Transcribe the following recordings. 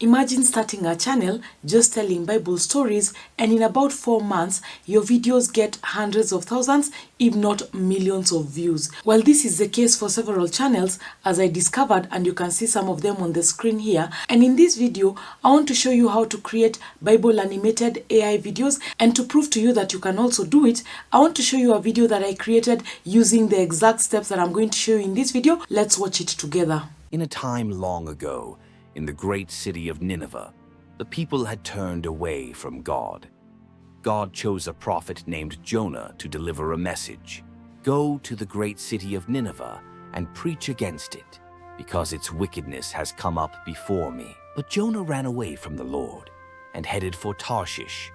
Imagine starting a channel just telling Bible stories, and in about 4 months, your videos get hundreds of thousands, if not millions of views. Well, this is the case for several channels, as I discovered, and you can see some of them on the screen here. And in this video, I want to show you how to create Bible animated AI videos, and to prove to you that you can also do it, I want to show you a video that I created using the exact steps that I'm going to show you in this video. Let's watch it together. In a time long ago, in the great city of Nineveh, the people had turned away from God. God chose a prophet named Jonah to deliver a message. Go to the great city of Nineveh and preach against it, because its wickedness has come up before me. But Jonah ran away from the Lord and headed for Tarshish.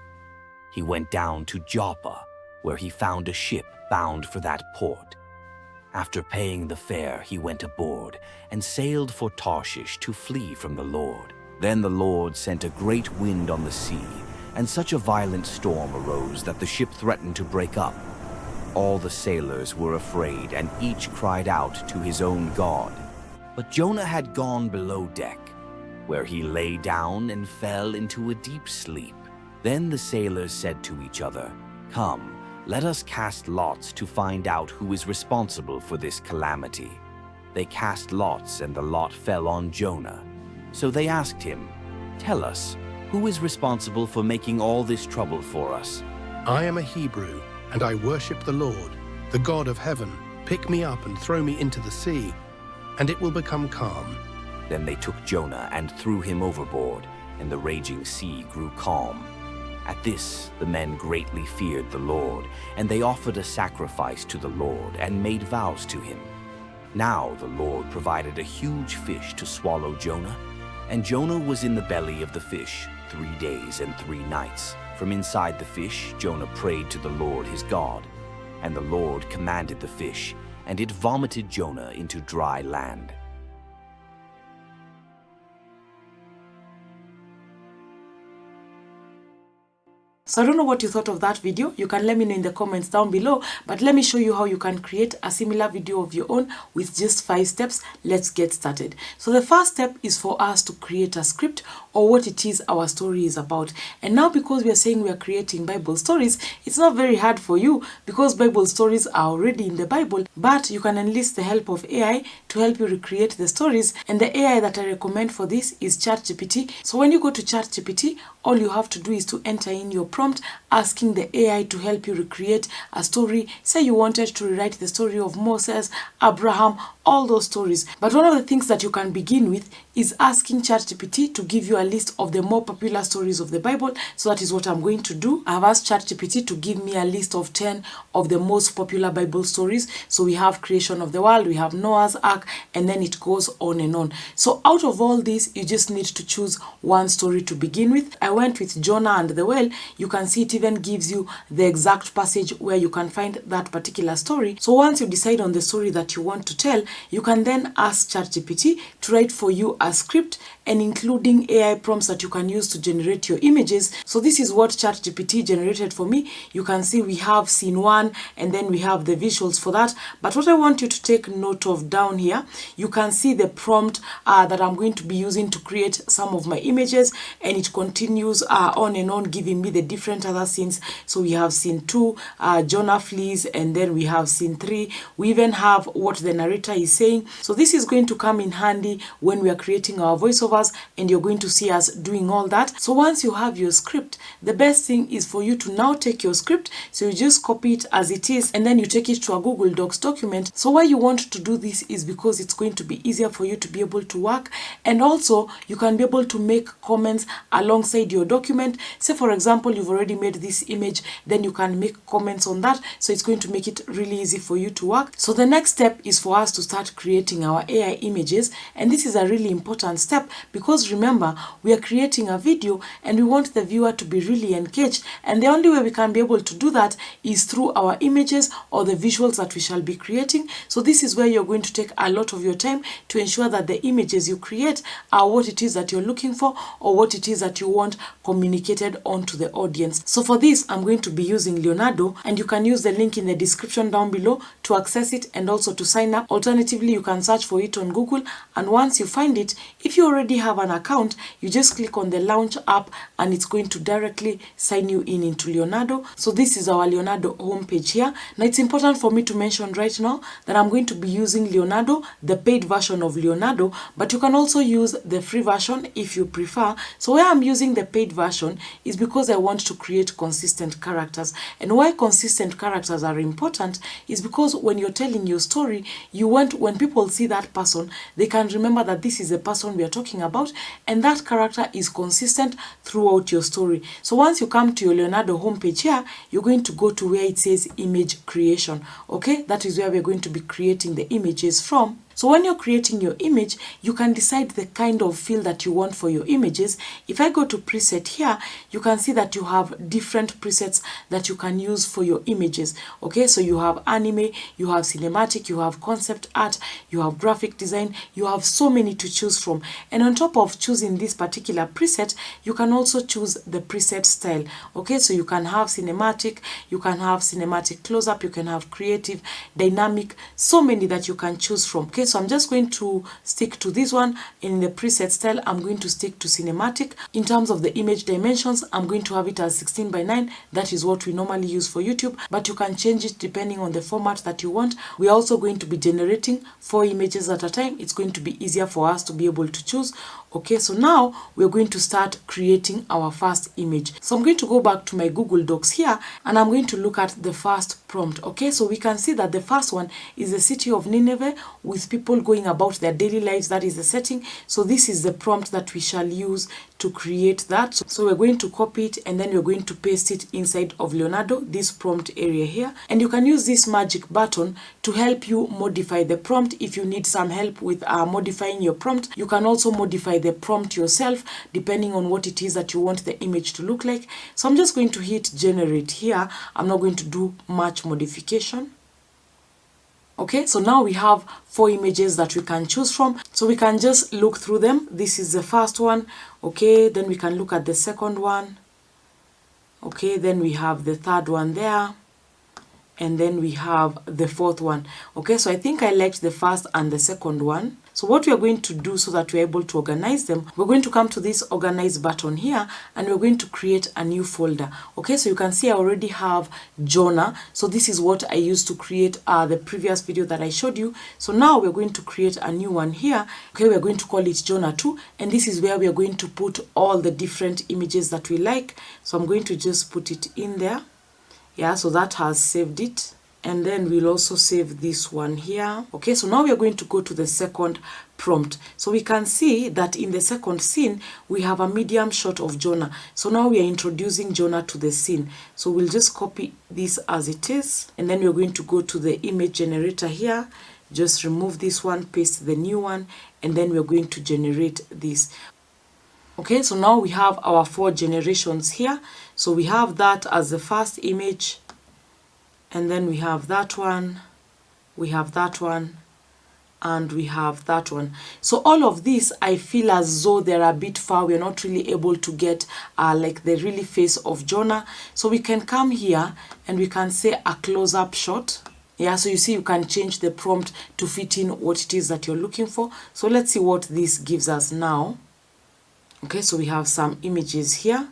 He went down to Joppa, where he found a ship bound for that port. After paying the fare, he went aboard and sailed for Tarshish to flee from the Lord. Then the Lord sent a great wind on the sea, and such a violent storm arose that the ship threatened to break up. All the sailors were afraid, and each cried out to his own God. But Jonah had gone below deck, where he lay down and fell into a deep sleep. Then the sailors said to each other, "Come, let us cast lots to find out who is responsible for this calamity." They cast lots, and the lot fell on Jonah. So they asked him, "Tell us, who is responsible for making all this trouble for us?" "I am a Hebrew, and I worship the Lord, the God of heaven. Pick me up and throw me into the sea, and it will become calm." Then they took Jonah and threw him overboard, and the raging sea grew calm. At this, the men greatly feared the Lord, and they offered a sacrifice to the Lord and made vows to him. Now the Lord provided a huge fish to swallow Jonah, and Jonah was in the belly of the fish 3 days and 3 nights. From inside the fish, Jonah prayed to the Lord his God, and the Lord commanded the fish, and it vomited Jonah into dry land. So I don't know what you thought of that video. You can let me know in the comments down below, but let me show you how you can create a similar video of your own with just 5 steps. Let's get started. So the first step is for us to create a script, or what it is our story is about. And now, because we are saying we are creating Bible stories, it's not very hard for you, because Bible stories are already in the Bible, but you can enlist the help of AI to help you recreate the stories. And the AI that I recommend for this is ChatGPT. So when you go to ChatGPT, all you have to do is to enter in your prompt asking the AI to help you recreate a story. Say you wanted to rewrite the story of Moses, Abraham, all those stories. But one of the things that you can begin with is asking ChatGPT to give you a list of the more popular stories of the Bible. So that is what I'm going to do. I've asked ChatGPT to give me a list of 10 of the most popular Bible stories. So we have creation of the world, we have Noah's Ark, and then it goes on and on. So out of all this, you just need to choose one story to begin with. I went with Jonah and the well. You can see it even gives you the exact passage where you can find that particular story. So once you decide on the story that you want to tell, you can then ask ChatGPT to write for you a script, and including AI prompts that you can use to generate your images. So this is what ChatGPT generated for me. You can see we have scene 1, and then we have the visuals for that. But what I want you to take note of down here, you can see the prompt that I'm going to be using to create some of my images, and it continues on and on, giving me the different other scenes. So we have scene 2, Jonah flees, and then we have scene 3. We even have what the narrator is saying. So this is going to come in handy when we are creating our voiceovers, and you're going to see us doing all that. So once you have your script, the best thing is for you to now take your script. So you just copy it as it is, and then you take it to a Google Docs document. So why you want to do this is because it's going to be easier for you to be able to work, and also you can be able to make comments alongside your document. Say for example, you've already made this image, then you can make comments on that. So it's going to make it really easy for you to work. So the next step is for us to start creating our AI images, and this is a really important step, because remember, we are creating a video and we want the viewer to be really engaged, and the only way we can be able to do that is through our images or the visuals that we shall be creating. So this is where you're going to take a lot of your time to ensure that the images you create are what it is that you're looking for, or what it is that you want communicated onto the audience. So for this, I'm going to be using Leornado, and you can use the link in the description down below to access it and also to sign up. Alternatively, you can search for it on Google, and once you find it, it. If you already have an account, you just click on the launch app and it's going to directly sign you in into Leornado. So this is our Leornado homepage here. Now it's important for me to mention right now that I'm going to be using Leornado, the paid version of Leornado, but you can also use the free version if you prefer. So why I'm using the paid version is because I want to create consistent characters. And why consistent characters are important is because when you're telling your story, you want, when people see that person, they can remember that this is the person we are talking about, and that character is consistent throughout your story. So once you come to your Leornado homepage here, you're going to go to where it says image creation. Okay, that is where we're going to be creating the images from. So when you're creating your image, you can decide the kind of feel that you want for your images. If I go to preset here, you can see that you have different presets that you can use for your images. Okay, so you have anime, you have cinematic, you have concept art, you have graphic design, you have so many to choose from. And on top of choosing this particular preset, you can also choose the preset style. Okay, so you can have cinematic, you can have cinematic close-up, you can have creative, dynamic, so many that you can choose from. Okay, so I'm just going to stick to this one. In the preset style, I'm going to stick to cinematic. In terms of the image dimensions, I'm going to have it as 16:9. That is what we normally use for YouTube, but you can change it depending on the format that you want. We are also going to be generating 4 images at a time. It's going to be easier for us to be able to choose. Okay, so now we're going to start creating our first image. So I'm going to go back to my Google Docs here, and I'm going to look at the first prompt. Okay, so we can see that the first one is the city of Nineveh with people going about their daily lives. That is the setting. So this is the prompt that we shall use to create that. So we're going to copy it, and then we're going to paste it inside of Leornado, this prompt area here. And you can use this magic button to help you modify the prompt. If you need some help with modifying your prompt, you can also modify the prompt yourself depending on what it is that you want the image to look like. So I'm just going to hit generate here. I'm not going to do much modification. Okay, so now we have 4 images that we can choose from. So we can just look through them. This is the first one. Okay, then we can look at the second one. Okay, then we have the third one there. And then we have the fourth one. Okay, so I think I liked the first and the second one. So what we are going to do so that we're able to organize them, we're going to come to this organize button here, and we're going to create a new folder. Okay, so you can see I already have Jonah. So this is what I used to create the previous video that I showed you. So now we're going to create a new one here. Okay, we're going to call it Jonah 2, and this is where we are going to put all the different images that we like. So I'm going to just put it in there. Yeah, so that has saved it. And then we'll also save this one here. Okay, so now we are going to go to the second prompt. So we can see that in the second scene, we have a medium shot of Jonah. So now we are introducing Jonah to the scene. So we'll just copy this as it is. And then we're going to go to the image generator here. Just remove this one, paste the new one, and then we're going to generate this. Okay, so now we have our 4 generations here. So we have that as the first image, and then we have that one, we have that one, and we have that one. So all of these, I feel as though they're a bit far. We're not really able to get like the really face of Jonah. So we can come here and we can say a close-up shot. Yeah, so you see you can change the prompt to fit in what it is that you're looking for. So let's see what this gives us now. Okay, so we have some images here.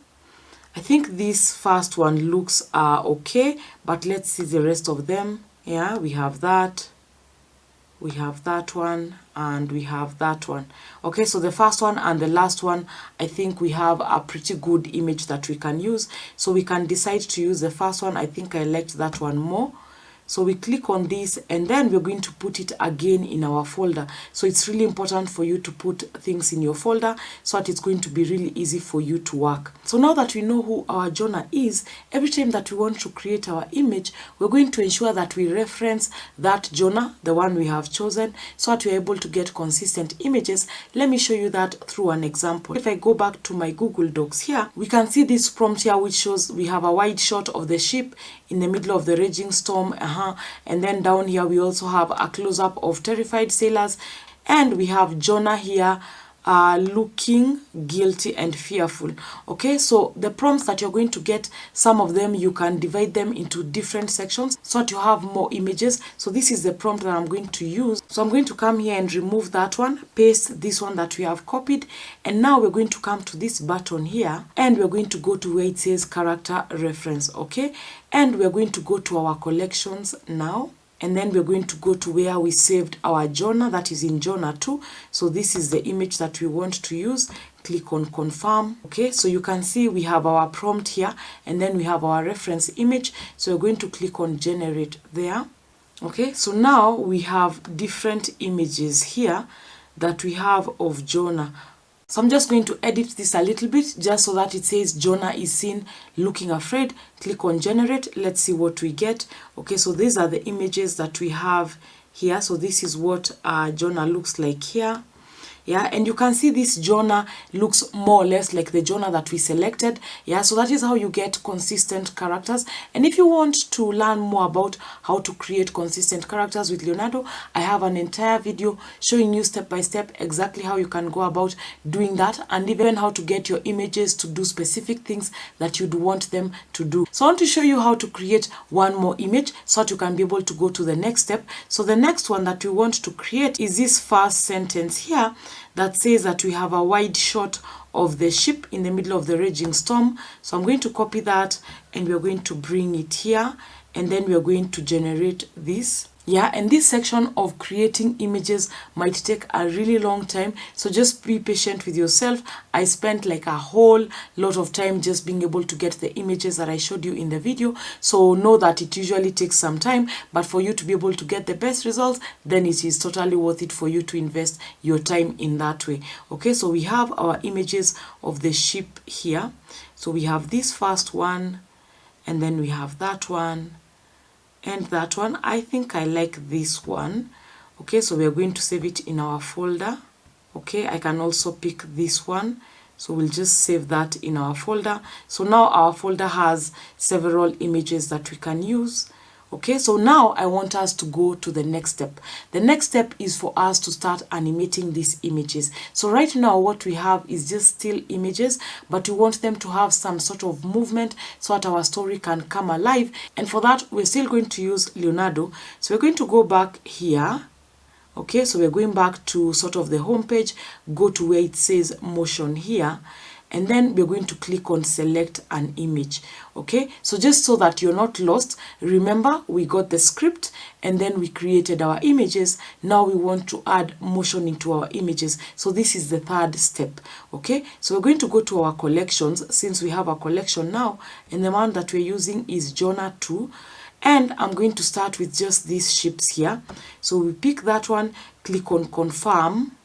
I think this first one looks okay, but let's see the rest of them. Yeah, we have that, we have that one, and we have that one. Okay, so the first one and the last one, I think we have a pretty good image that we can use. So we can decide to use the first one. I think I liked that one more. So we click on this, and then we're going to put it again in our folder. So it's really important for you to put things in your folder so that it's going to be really easy for you to work. So now that we know who our Jonah is, every time that we want to create our image, we're going to ensure that we reference that Jonah, the one we have chosen, so that we're able to get consistent images. Let me show you that through an example. If I go back to my Google Docs here, we can see this prompt here which shows we have a wide shot of the ship in the middle of the raging storm. And then down here we also have a close-up of terrified sailors, and we have Jonah here looking guilty and fearful. Okay, so the prompts that you're going to get, some of them you can divide them into different sections so that you have more images. So this is the prompt that I'm going to use. So I'm going to come here and remove that one, paste this one that we have copied, and now we're going to come to this button here and we're going to go to where it says character reference. Okay, and we're going to go to our collections now. And then we're going to go to where we saved our Jonah, that is in Jonah 2. So this is the image that we want to use. Click on confirm. Okay, so you can see we have our prompt here and then we have our reference image. So we're going to click on generate there. Okay, so now we have different images here that we have of Jonah. So I'm just going to edit this a little bit just so that it says Jonah is seen looking afraid. Click on generate. Let's see what we get. Okay, so these are the images that we have here. So this is what Jonah looks like here. Yeah, and you can see this Jonah looks more or less like the Jonah that we selected. Yeah, so that is how you get consistent characters. And if you want to learn more about how to create consistent characters with Leornado, I have an entire video showing you step by step exactly how you can go about doing that, and even how to get your images to do specific things that you'd want them to do. So I want to show you how to create one more image so that you can be able to go to the next step. So the next one that we want to create is this first sentence here that says that we have a wide shot of the ship in the middle of the raging storm. So I'm going to copy that and we're going to bring it here, and then we're going to generate this. Yeah, and this section of creating images might take a really long time, so just be patient with yourself. I spent like a whole lot of time just being able to get the images that I showed you in the video, so know that it usually takes some time, but for you to be able to get the best results, then it is totally worth it for you to invest your time in that way. Okay, so we have our images of the ship here. So we have this first one, and then we have that one, and that one. I think I like this one. Okay, so we are going to save it in our folder. Okay, I can also pick this one, so we'll just save that in our folder. So now our folder has several images that we can use. Okay, so now I want us to go to the next step. The next step is for us to start animating these images. So right now what we have is just still images, but we want them to have some sort of movement so that our story can come alive. And for that, we're still going to use Leornado. So we're going to go back here. Okay, so we're going back to sort of the home page, go to where it says motion here, and then we're going to click on select an image. Okay, so just so that you're not lost, remember we got the script and then we created our images. Now we want to add motion into our images. So this is the third step. Okay, so we're going to go to our collections, since we have a collection now, and the one that we're using is Jonah 2. And I'm going to start with just these ships here. So we pick that one, click on confirm,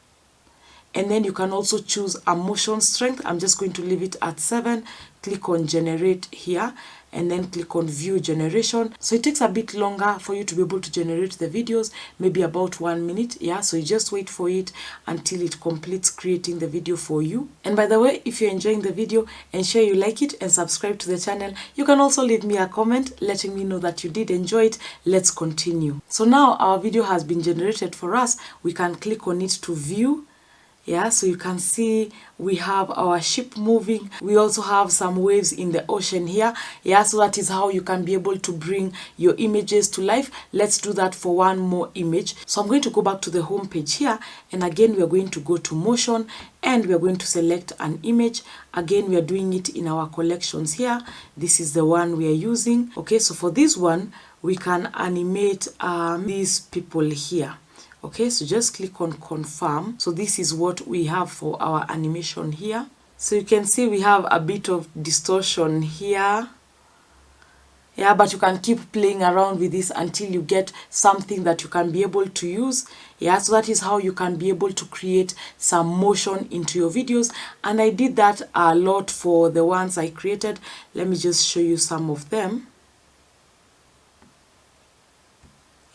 and then you can also choose a motion strength. I'm just going to leave it at 7. Click on generate here, and then click on view generation. So it takes a bit longer for you to be able to generate the videos, maybe about 1 minute. Yeah, so you just wait for it until it completes creating the video for you. And by the way, if you're enjoying the video, ensure you like it and subscribe to the channel. You can also leave me a comment letting me know that you did enjoy it. Let's continue. So now our video has been generated for us. We can click on it to view. Yeah, so you can see we have our ship moving. We also have some waves in the ocean here. Yeah, so that is how you can be able to bring your images to life. Let's do that for one more image. So I'm going to go back to the home page here, and again we are going to go to motion, and we are going to select an image. Again, we are doing it in our collections here. This is the one we are using. Okay, so for this one we can animate these people here. Okay, so just click on confirm. So this is what we have for our animation here. So you can see we have a bit of distortion here. Yeah, but you can keep playing around with this until you get something that you can be able to use. Yeah, so that is how you can be able to create some motion into your videos. And I did that a lot for the ones I created. Let me just show you some of them.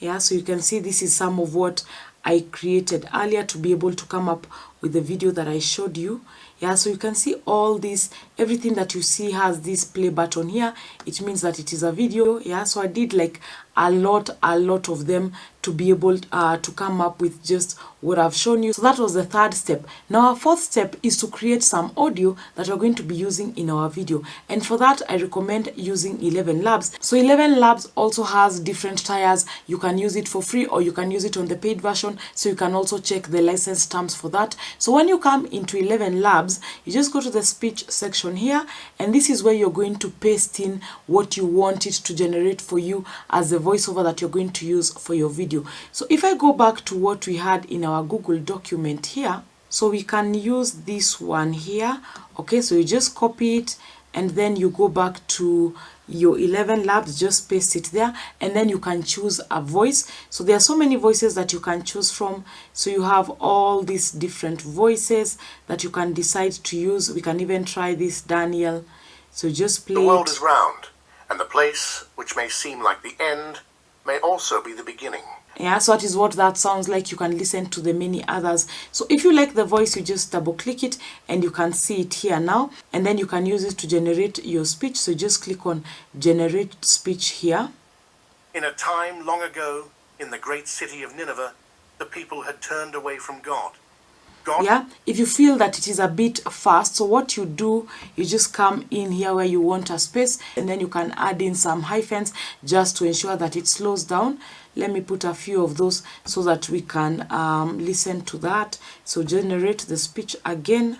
Yeah, so you can see this is some of what I created earlier to be able to come up with the video that I showed you. Yeah, so you can see all this, everything that you see has this play button here. It means that it is a video. Yeah, so I did like a lot of them to be able to come up with just what I've shown you. So that was the third step. Now our fourth step is to create some audio that we're going to be using in our video, and for that I recommend using 11 Labs. So 11 Labs also has different tiers. You can use it for free or you can use it on the paid version, so you can also check the license terms for that. So when you come into 11 Labs, you just go to the speech section here, and this is where you're going to paste in what you want it to generate for you as the voiceover that you're going to use for your video. So if I go back to what we had in our Google document here, so we can use this one here. Okay, so you just copy it and then you go back to your 11 Labs, just paste it there, and then you can choose a voice. So there are so many voices that you can choose from. So you have all these different voices that you can decide to use. We can even try this Daniel. So just play it. The world is round, and the place which may seem like the end may also be the beginning. Yeah, so that is what that sounds like. You can listen to the many others. So if you like the voice, you just double click it and you can see it here now, and then you can use it to generate your speech. So just click on generate speech here. In a time long ago, in the great city of Nineveh, the people had turned away from God. Yeah, if you feel that it is a bit fast, so what you do, you just come in here where you want a space, and then you can add in some hyphens just to ensure that it slows down. Let me put a few of those so that we can listen to that. So generate the speech again.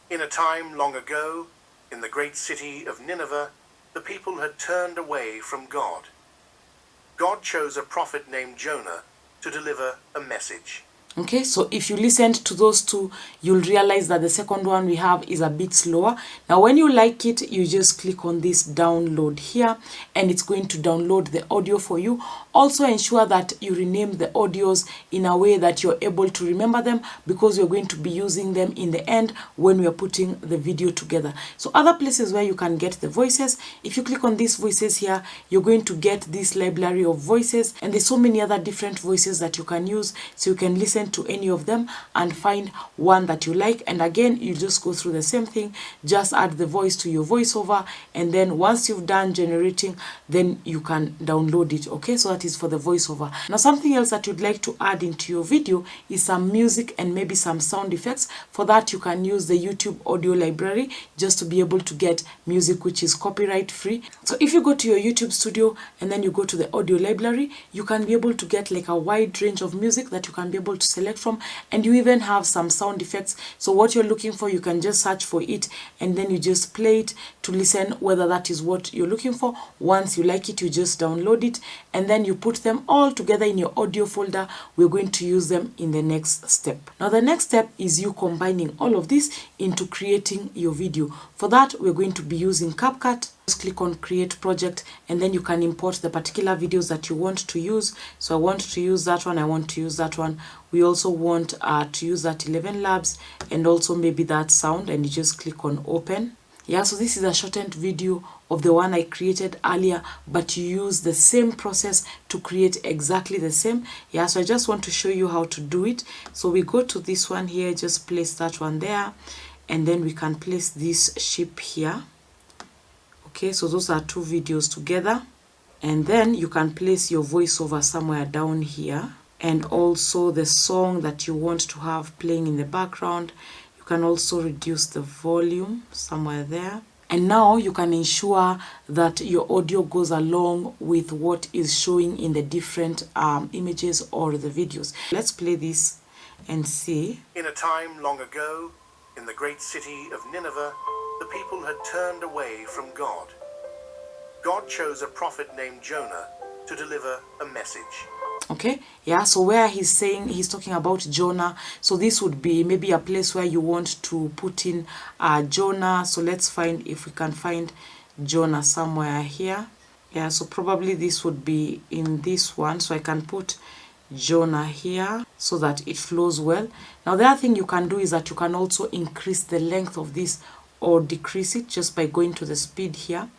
In a time long ago, in the great city of Nineveh, the people had turned away from God. God chose a prophet named Jonah to deliver a message. Okay, so if you listened to those two, you'll realize that the second one we have is a bit slower. Now, when you like it, you just click on this download here, and it's going to download the audio for you. Also ensure that you rename the audios in a way that you're able to remember them, because you're going to be using them in the end when we are putting the video together. So other places where you can get the voices, if you click on these voices here, you're going to get this library of voices, and there's so many other different voices that you can use, so you can listen to any of them and find one that you like. And again, you just go through the same thing, just add the voice to your voiceover, and then once you've done generating, then you can download it. Okay, so that is for the voiceover. Now, something else that you'd like to add into your video is some music and maybe some sound effects. For that, you can use the YouTube audio library just to be able to get music which is copyright free. So if you go to your YouTube studio and then you go to the audio library, you can be able to get like a wide range of music that you can be able to select from, and you even have some sound effects. So what you're looking for, you can just search for it and then you just play it to listen whether that is what you're looking for. Once you like it, you just download it and then you put them all together in your audio folder. We're going to use them in the next step. Now the next step is you combining all of this into creating your video. For that, we're going to be using CapCut. Just click on create project, and then you can import the particular videos that you want to use. So I want to use that one, I want to use that one. We also want to use that 11 Labs and also maybe that sound, and you just click on open. Yeah, so this is a shortened video of the one I created earlier, but you use the same process to create exactly the same. Yeah, so I just want to show you how to do it. So we go to this one here, just place that one there, and then we can place this ship here. Okay, so those are two videos together, and then you can place your voiceover somewhere down here, and also the song that you want to have playing in the background. You can also reduce the volume somewhere there, and now you can ensure that your audio goes along with what is showing in the different images or the videos. Let's play this and see. In a time long ago, in the great city of Nineveh, the people had turned away from God. God chose a prophet named Jonah to deliver a message. Okay, yeah, so where he's saying, he's talking about Jonah, so this would be maybe a place where you want to put in Jonah. So let's find if we can find Jonah somewhere here. Yeah, so probably this would be in this one, so I can put Jonah here so that it flows well. Now the other thing you can do is that you can also increase the length of this or decrease it just by going to the speed here.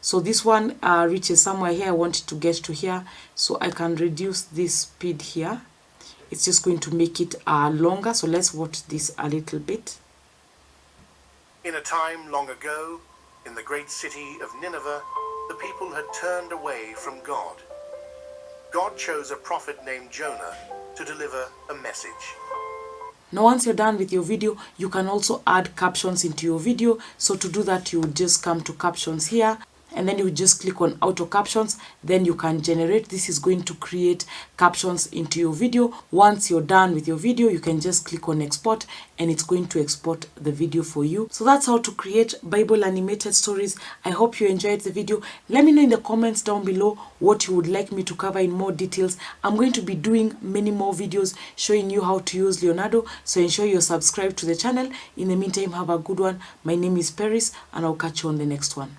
So this one reaches somewhere here. I want it to get to here, so I can reduce this speed here. It's just going to make it longer. So let's watch this a little bit. In a time long ago, in the great city of Nineveh, the people had turned away from God. God chose a prophet named Jonah to deliver a message. Now, once you're done with your video, you can also add captions into your video. So to do that, you would just come to captions here, and then you just click on auto captions. Then you can generate. This is going to create captions into your video. Once you're done with your video, you can just click on export, and it's going to export the video for you. So that's how to create Bible animated stories. I hope you enjoyed the video. Let me know in the comments down below what you would like me to cover in more details. I'm going to be doing many more videos showing you how to use Leonardo, so ensure you're subscribed to the channel. In the meantime, have a good one. My name is Peris, and I'll catch you on the next one.